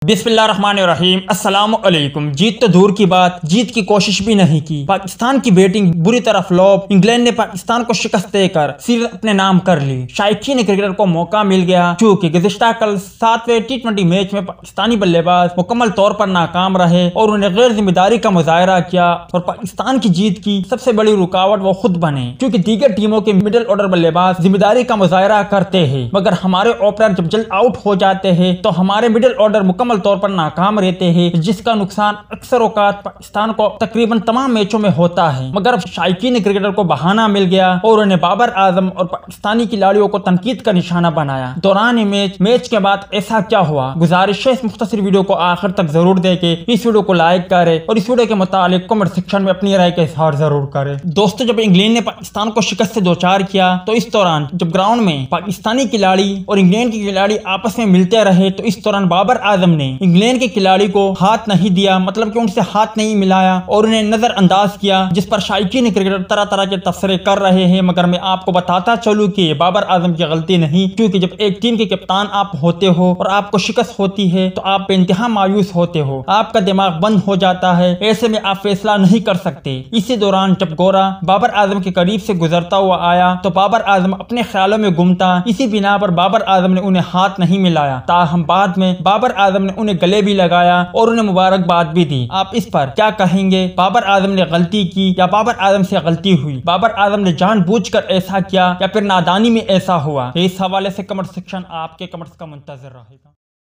बिस्मिल्लाहिर्रहमानिर्रहीम। अस्सलामु अलैकुम। जीत तो दूर की बात, जीत की कोशिश भी नहीं की। पाकिस्तान की बैटिंग बुरी तरह फ्लॉप। इंग्लैंड ने पाकिस्तान को शिकस्त देकर सीरीज अपने नाम कर ली। शायकीन क्रिकेटर को मौका मिल गया, क्योंकि गुज़िश्ता कल 7वें T20 मैच में पाकिस्तानी बल्लेबाज मुकम्मल तौर पर नाकाम रहे और उन्हें गैर जिम्मेदारी का मुजाहरा किया और पाकिस्तान की जीत की सबसे बड़ी रुकावट वो खुद बने, क्योंकि दीगर टीमों के मिडिल ऑर्डर बल्लेबाज जिम्मेदारी का मुजाहरा करते हैं, मगर हमारे ओपनर जब जल्द आउट हो जाते हैं तो हमारे मिडिल ऑर्डर मुकम्मल तौर पर नाकाम रहते हैं, जिसका नुकसान अक्सर औकात पाकिस्तान को तकरीबन तमाम मैचों में होता है। मगर शायकीन क्रिकेटर को बहाना मिल गया और उन्हें बाबर आजम और पाकिस्तानी खिलाड़ियों को तनकीद का निशाना बनाया। दौरान मैच के बाद ऐसा क्या हुआ, गुजारिश है इस मुख्तसर वीडियो को आखिर तक जरूर देखे। इस वीडियो को लाइक करे और इस वीडियो के मुतालिक कमेंट सेक्शन में अपनी राय का इजहार जरूर करे। दोस्तों, जब इंग्लैंड ने पाकिस्तान को शिकस्त से दो चार किया तो इस दौरान जब ग्राउंड में पाकिस्तानी खिलाड़ी और इंग्लैंड के खिलाड़ी आपस में मिलते रहे तो इस दौरान बाबर आजम ने इंग्लैंड के खिलाड़ी को हाथ नहीं दिया, मतलब कि उनसे हाथ नहीं मिलाया और उन्हें नजरअंदाज किया, जिस पर शायकीन क्रिकेटर तरह तरह के तबसरे कर रहे हैं। मगर मैं आपको बताता चलूं कि बाबर आजम की गलती नहीं, क्योंकि जब एक टीम के कप्तान आप होते हो और आपको शिकस्त होती है तो आप बेइंतहा मायूस होते हो, आपका दिमाग बंद हो जाता है, ऐसे में आप फैसला नहीं कर सकते। इसी दौरान जब गोरा बाबर आजम के करीब से गुजरता हुआ आया तो बाबर आजम अपने ख्यालों में गुम था। इसी बिना पर बाबर आजम ने उन्हें हाथ नहीं मिलाया, ताहम बाद में बाबर आजम ने उन्हें गले भी लगाया और उन्हें मुबारकबाद भी दी। आप इस पर क्या कहेंगे? बाबर आजम ने गलती की या बाबर आजम से गलती हुई? बाबर आजम ने जानबूझकर ऐसा किया या फिर नादानी में ऐसा हुआ? इस हवाले से कमेंट सेक्शन आपके कमेंट्स का मुंतजर रहेगा।